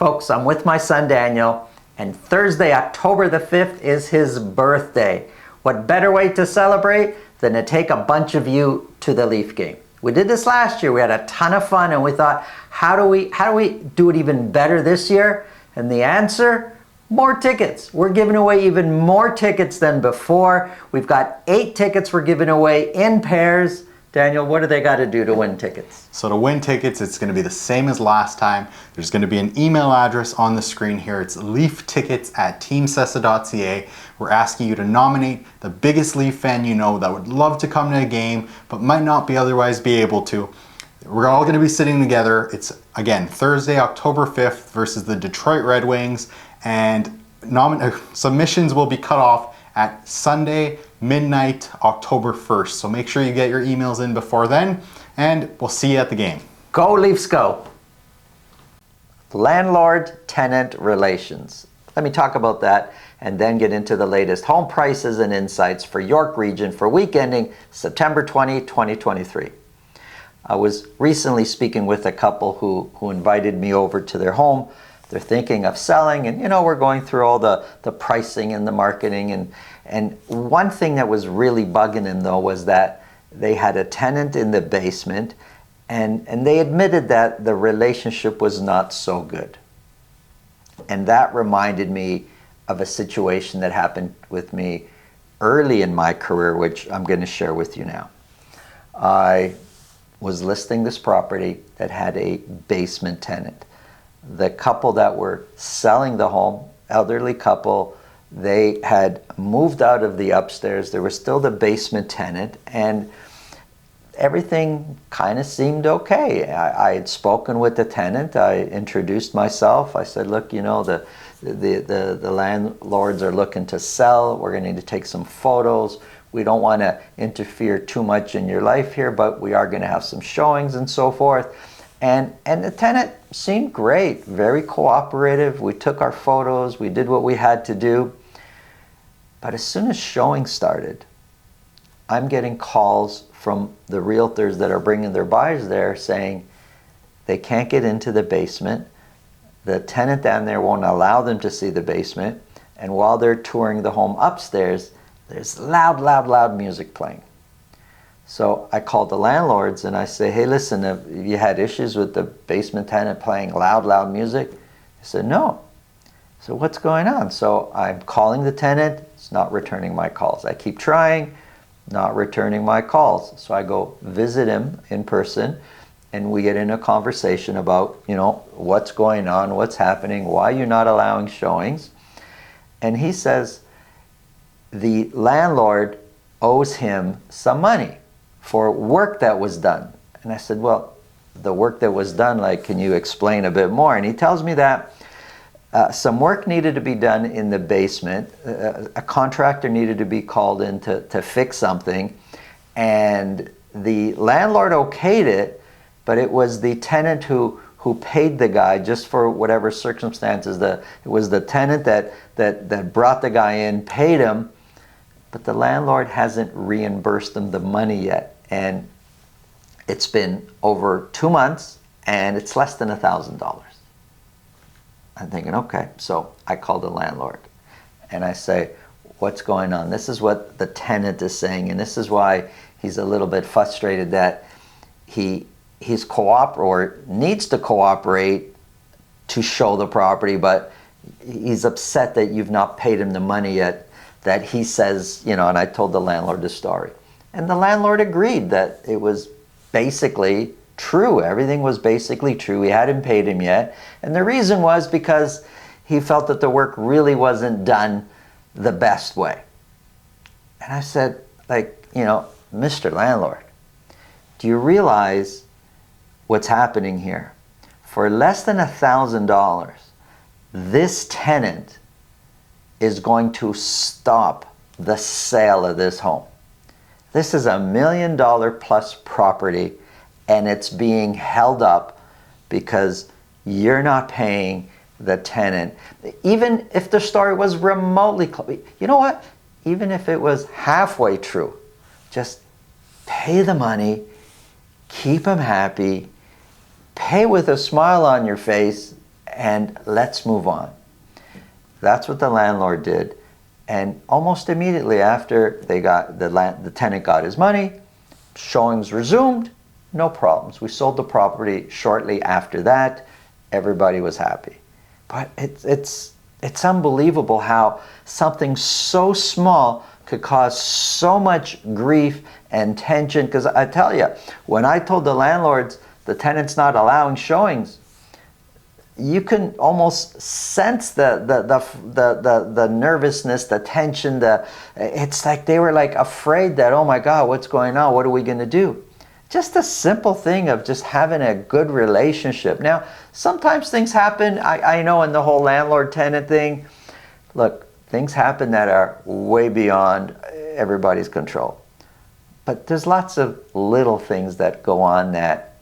Folks, I'm with my son Daniel, and Thursday, October the 5th is his birthday. What better way to celebrate than to take a bunch of you to the Leaf game? We did this last year. We had a ton of fun, and we thought, how do we do it even better this year? And the answer, more tickets. We're giving away even more tickets than before. We've got 8 tickets we're giving away in pairs. Daniel, what do they got to do to win tickets? So to win tickets, it's going to be the same as last time. There's going to be an email address on the screen here. It's leaftickets@teamsessa.ca. We're asking you to nominate the biggest Leaf fan you know that would love to come to a game but might not be otherwise be able to. We're all going to be sitting together. It's, again, Thursday, October 5th versus the Detroit Red Wings, and submissions will be cut off at Sunday, midnight, October 1st. So make sure you get your emails in before then, and we'll see you at the game. Go Leafs, go! Landlord-tenant relations. Let me talk about that and then get into the latest home prices and insights for York Region for week ending September 20, 2023. I was recently speaking with a couple who invited me over to their home. They're thinking of selling, and we're going through all the pricing and the marketing, and one thing that was really bugging them though was that they had a tenant in the basement, and they admitted that the relationship was not so good. And that reminded me of a situation that happened with me early in my career, which I'm going to share with you now. I was listing this property that had a basement tenant. The couple that were selling the home, elderly couple, they had moved out of the upstairs. There was still the basement tenant, and everything kind of seemed okay. I had spoken with the tenant. I introduced myself. I said, look, the landlords are looking to sell. We're going to need to take some photos. We don't want to interfere too much in your life here, but we are going to have some showings and so forth. And the tenant seemed great, very cooperative. We took our photos, we did what we had to do. But as soon as showing started, I'm getting calls from the realtors that are bringing their buyers there saying they can't get into the basement. The tenant down there won't allow them to see the basement. And while they're touring the home upstairs, there's loud music playing. So I called the landlords and I say, hey, listen, have you had issues with the basement tenant playing loud music? They said, no. So what's going on? So I'm calling the tenant. It's not returning my calls. I keep trying, not returning my calls. So I go visit him in person, and we get in a conversation about, what's going on, what's happening, why you're not allowing showings. And he says the landlord owes him some money for work that was done. And I said, well, the work that was done, can you explain a bit more? And he tells me that some work needed to be done in the basement. A contractor needed to be called in to fix something. And the landlord okayed it, but it was the tenant who paid the guy just for whatever circumstances. It was the tenant that brought the guy in, paid him, but the landlord hasn't reimbursed them the money yet. And it's been over 2 months, and it's less than $1,000. I'm thinking, okay. So I call the landlord, and I say, what's going on? This is what the tenant is saying, and this is why he's a little bit frustrated that he's needs to cooperate to show the property, but he's upset that you've not paid him the money yet that he says, and I told the landlord the story. And the landlord agreed that it was basically true. Everything was basically true. He hadn't paid him yet. And the reason was because he felt that the work really wasn't done the best way. And I said, Mr. Landlord, do you realize what's happening here? For less than $1,000, this tenant is going to stop the sale of this home. This is $1 million plus property, and it's being held up because you're not paying the tenant. Even if the story was remotely close, you know what? Even if it was halfway true, just pay the money, keep them happy, pay with a smile on your face, and let's move on. That's what the landlord did. And almost immediately after the tenant got his money, showings resumed, no problems. We sold the property shortly after that. Everybody was happy. But it's unbelievable how something so small could cause so much grief and tension. Because I tell you, when I told the landlords the tenant's not allowing showings, you can almost sense the nervousness, the tension. It's like they were like afraid that, oh my God, what's going on? What are we going to do? Just a simple thing of just having a good relationship. Now, sometimes things happen. I know in the whole landlord-tenant thing, look, things happen that are way beyond everybody's control. But there's lots of little things that go on that,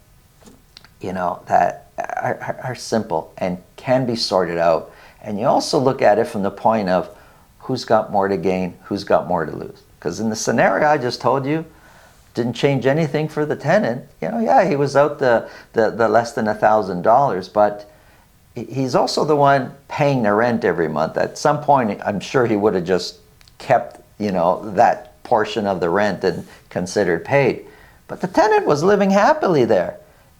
that are simple and can be sorted out. And you also look at it from the point of who's got more to gain, who's got more to lose. Because in the scenario I just told you, didn't change anything for the tenant. Yeah, he was out the less than $1,000, but he's also the one paying the rent every month. At some point, I'm sure he would have just kept, that portion of the rent and considered paid. But the tenant was living happily there.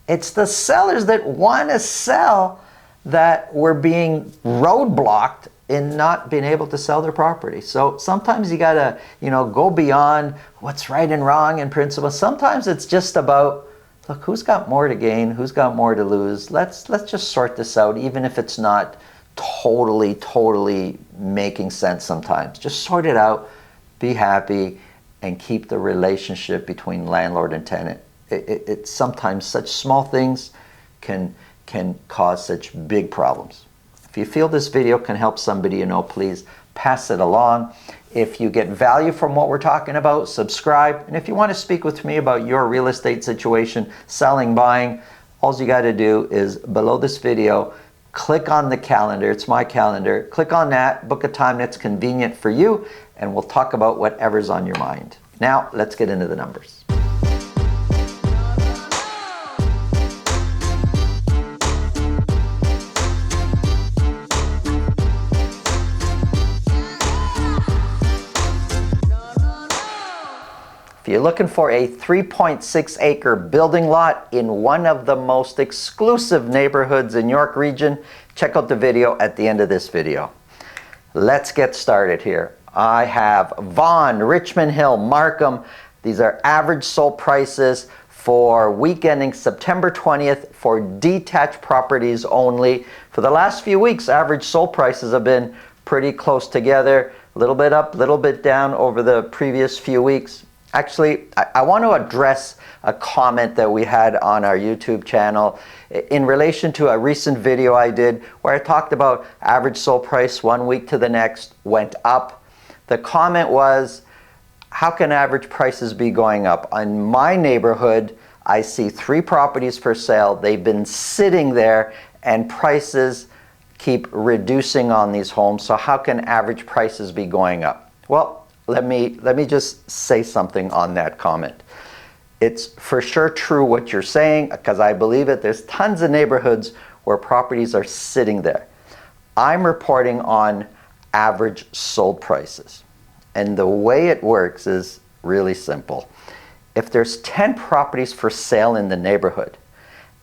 It's the sellers that want to sell that were being roadblocked in not being able to sell their property. So sometimes you gotta, go beyond what's right and wrong in principle. Sometimes it's just about, look, who's got more to gain, who's got more to lose. Let's just sort this out, even if it's not totally making sense sometimes. Just sort it out, be happy, and keep the relationship between landlord and tenant. It's sometimes such small things can cause such big problems. If you feel this video can help somebody please pass it along. If you get value from what we're talking about, subscribe. And if you want to speak with me about your real estate situation, selling, buying, all you got to do is below this video, click on the calendar. It's my calendar. Click on that, book a time that's convenient for you, and we'll talk about whatever's on your mind. Now, let's get into the numbers. If you're looking for a 3.6 acre building lot in one of the most exclusive neighborhoods in York Region, check out the video at the end of this video. Let's get started here. I have Vaughan, Richmond Hill, Markham. These are average sold prices for week ending September 20th for detached properties only. For the last few weeks, average sold prices have been pretty close together, a little bit up, a little bit down over the previous few weeks. Actually, I want to address a comment that we had on our YouTube channel in relation to a recent video I did where I talked about average sold price 1 week to the next went up. The comment was, how can average prices be going up? In my neighborhood, I see 3 properties for sale. They've been sitting there and prices keep reducing on these homes. So how can average prices be going up? Well, let me just say something on that comment. It's for sure true what you're saying, because I believe it. There's tons of neighborhoods where properties are sitting there. I'm reporting on average sold prices. And the way it works is really simple. If there's 10 properties for sale in the neighborhood,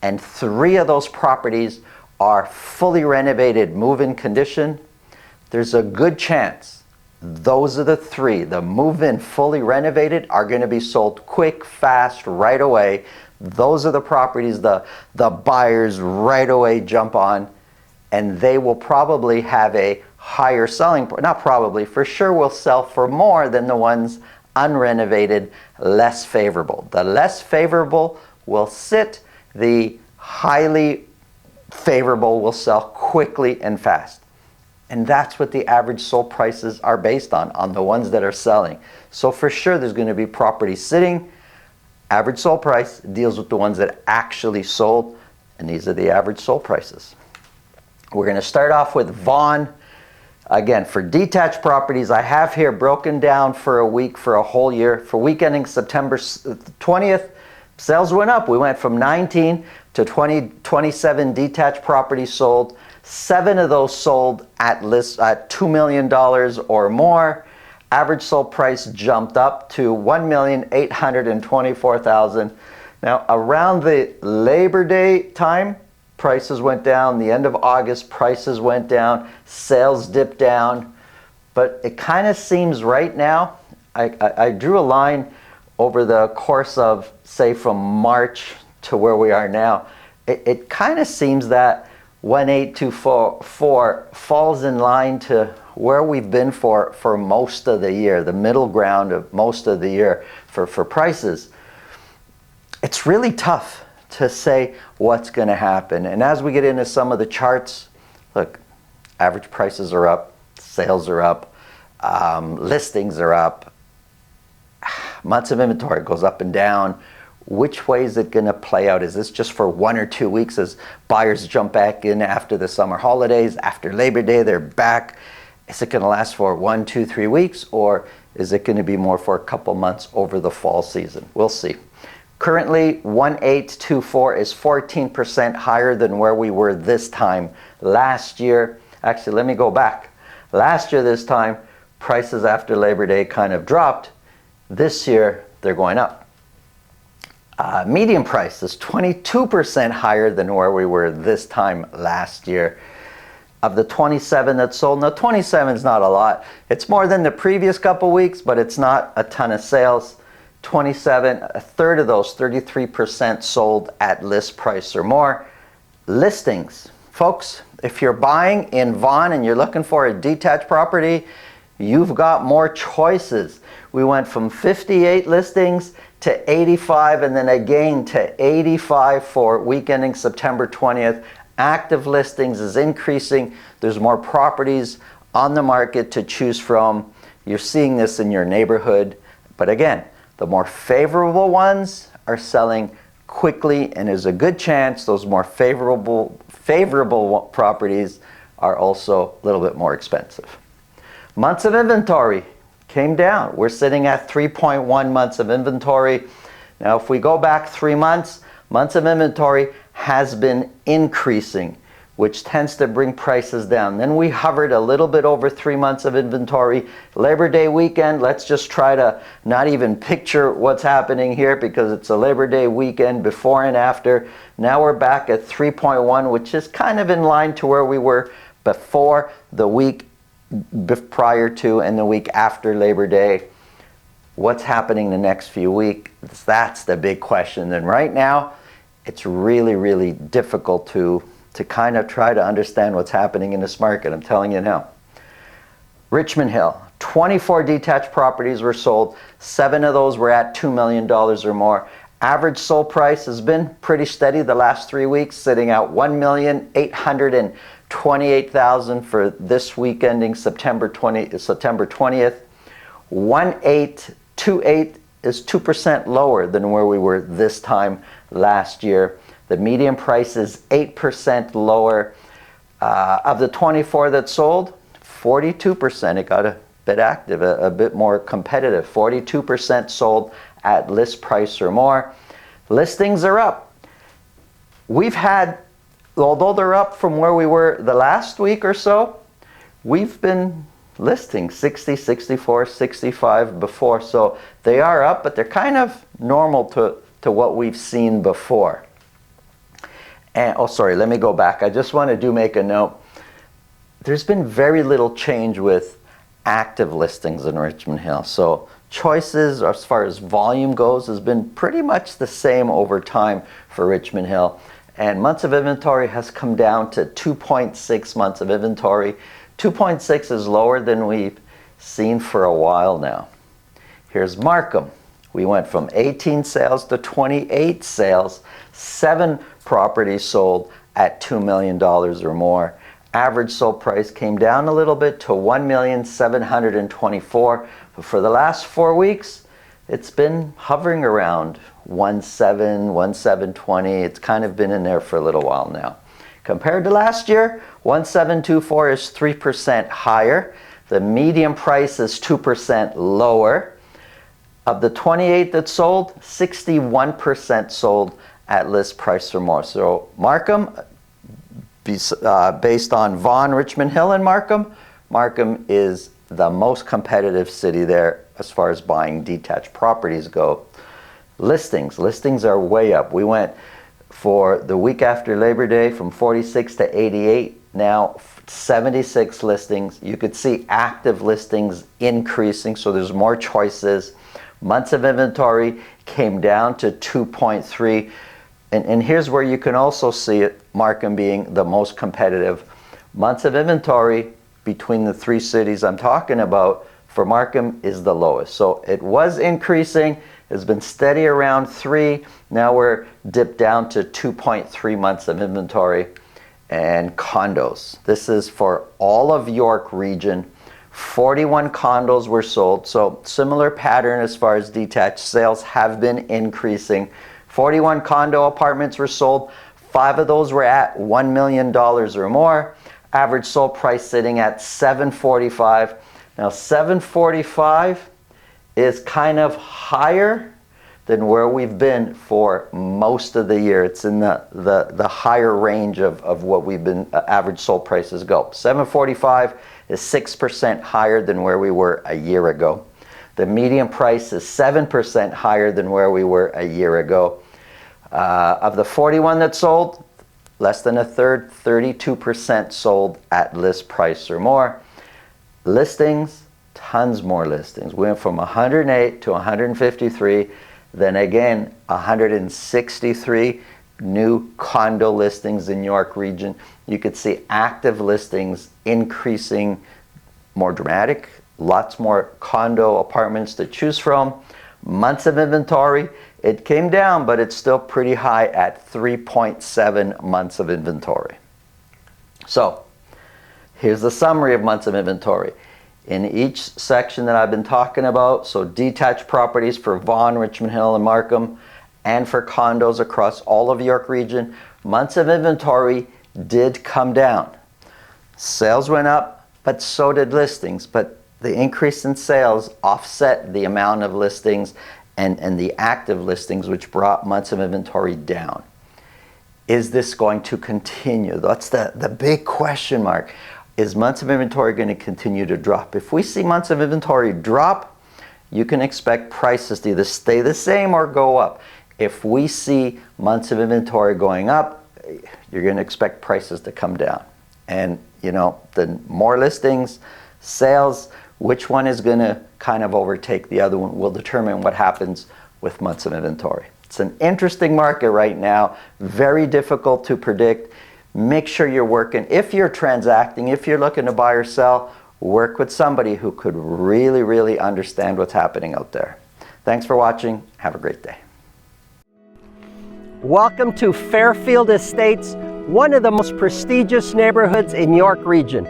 and 3 of those properties are fully renovated, move-in condition, there's a good chance those are the 3. The move-in fully renovated are going to be sold quick, fast, right away. Those are the properties the buyers right away jump on, and they will probably have a higher selling, not probably, for sure will sell for more than the ones unrenovated, less favorable. The less favorable will sit, the highly favorable will sell quickly and fast. And that's what the average sold prices are based on the ones that are selling. So for sure there's going to be properties sitting. Average sold price deals with the ones that actually sold, and these are the average sold prices. We're going to start off with Vaughan. Again, for detached properties, I have here broken down for a week, for a whole year. For week ending September 20th, sales went up. We went from 19 to 27 detached properties sold. 7 of those sold at $2 million or more. Average sold price jumped up to $1,824,000. Now, around the Labor Day time, prices went down. The end of August, prices went down. Sales dipped down. But it kind of seems right now, I drew a line over the course of, say, from March to where we are now. It kind of seems that 1824 falls in line to where we've been for most of the year, the middle ground of most of the year for prices. It's really tough to say what's going to happen. And as we get into some of the charts, look, average prices are up, sales are up, listings are up, months of inventory goes up and down. Which way is it going to play out? Is this just for 1 or 2 weeks as buyers jump back in after the summer holidays, after Labor Day, they're back? Is it going to last for 1, 2, 3 weeks, or is it going to be more for a couple months over the fall season? We'll see. Currently, 1824 is 14% higher than where we were this time last year. Actually, let me go back. Last year this time, prices after Labor Day kind of dropped. This year, they're going up. Median price is 22% higher than where we were this time last year. Of the 27 that sold, now 27 is not a lot. It's more than the previous couple weeks, but it's not a ton of sales. 27, a third of those, 33% sold at list price or more. Listings. Folks, if you're buying in Vaughan and you're looking for a detached property, you've got more choices. We went from 58 listings to 85 and then again to 85 for week ending September 20th. Active listings is increasing. There's more properties on the market to choose from. You're seeing this in your neighborhood. But again, the more favorable ones are selling quickly, and there's a good chance those more favorable properties are also a little bit more expensive. Months of inventory came down. We're sitting at 3.1 months of inventory. Now, if we go back 3 months, months of inventory has been increasing, which tends to bring prices down. Then we hovered a little bit over 3 months of inventory. Labor Day weekend, let's just try to not even picture what's happening here because it's a Labor Day weekend before and after. Now we're back at 3.1, which is kind of in line to where we were before the week prior to and the week after Labor Day. What's happening the next few weeks? That's the big question. And right now, it's really, really difficult to kind of try to understand what's happening in this market. I'm telling you now. Richmond Hill, 24 detached properties were sold. 7 of those were at $2 million or more. Average sold price has been pretty steady the last 3 weeks, sitting at $1,828,000 for this week ending September 20th. 1828 is 2% lower than where we were this time last year. The median price is 8% lower. Of the 24 that sold, 42%, it got a bit active, a bit more competitive. 42% sold at list price or more. Listings are up. We've had, although they're up from where we were the last week or so, we've been listing 60, 64, 65 before. So they are up, but they're kind of normal to what we've seen before. And, oh, sorry, let me go back. I just want to make a note. There's been very little change with active listings in Richmond Hill. So choices as far as volume goes has been pretty much the same over time for Richmond Hill. And months of inventory has come down to 2.6 months of inventory. 2.6 is lower than we've seen for a while now. Here's Markham. We went from 18 sales to 28 sales. 7 properties sold at $2 million or more. Average sold price came down a little bit to $1,724,000. But for the last 4 weeks, it's been hovering around 1.7, 1.720. It's kind of been in there for a little while now. Compared to last year, 1.724 is 3% higher. The median price is 2% lower. Of the 28 that sold, 61% sold at list price or more. So Markham, based on Vaughan, Richmond Hill, and Markham. Markham is the most competitive city there as far as buying detached properties go. Listings are way up. We went for the week after Labor Day from 46 to 88, now 76 listings. You could see active listings increasing, so there's more choices. Months of inventory came down to 2.3. And here's where you can also see it, Markham being the most competitive. Months of inventory between the three cities I'm talking about for Markham is the lowest. So it was increasing, has been steady around 3. Now we're dipped down to 2.3 months of inventory. And condos. This is for all of York region. 41 condos were sold. So similar pattern as far as detached sales have been increasing. 41 condo apartments were sold. 5 of those were at $1 million or more. Average sold price sitting at $745,000. Now $745,000 is kind of higher than where we've been for most of the year. It's in the higher range of what we've been average sold prices go. $745,000 is 6% higher than where we were a year ago. The median price is 7% higher than where we were a year ago. Of the 41 that sold, less than a third, 32% sold at list price or more. Listings, tons more listings. We went from 108 to 153. Then again, 163 new condo listings in York region. You could see active listings increasing more dramatic. Lots more condo apartments to choose from. Months of inventory, it came down, but it's still pretty high at 3.7 months of inventory. So here's the summary of months of inventory. In each section that I've been talking about, so detached properties for Vaughan, Richmond Hill, and Markham, and for condos across all of York region, months of inventory did come down. Sales went up, but so did listings. But the increase in sales offset the amount of listings and the active listings, which brought months of inventory down. Is this going to continue? That's the big question mark. Is months of inventory going to continue to drop? If we see months of inventory drop, you can expect prices to either stay the same or go up. If we see months of inventory going up, you're going to expect prices to come down. And you know, the more listings, sales, which one is going to kind of overtake the other one will determine what happens with months of inventory. It's an interesting market right now, very difficult to predict. Make sure you're working. If you're transacting, if you're looking to buy or sell, work with somebody who could really, really understand what's happening out there. Thanks for watching. Have a great day. Welcome to Fairfield Estates, one of the most prestigious neighborhoods in York region.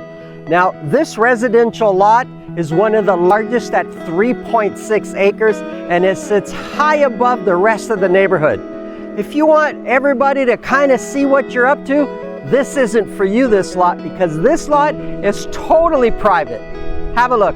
Now, this residential lot is one of the largest at 3.6 acres, and it sits high above the rest of the neighborhood. If you want everybody to kind of see what you're up to, this isn't for you, this lot, because this lot is totally private. Have a look.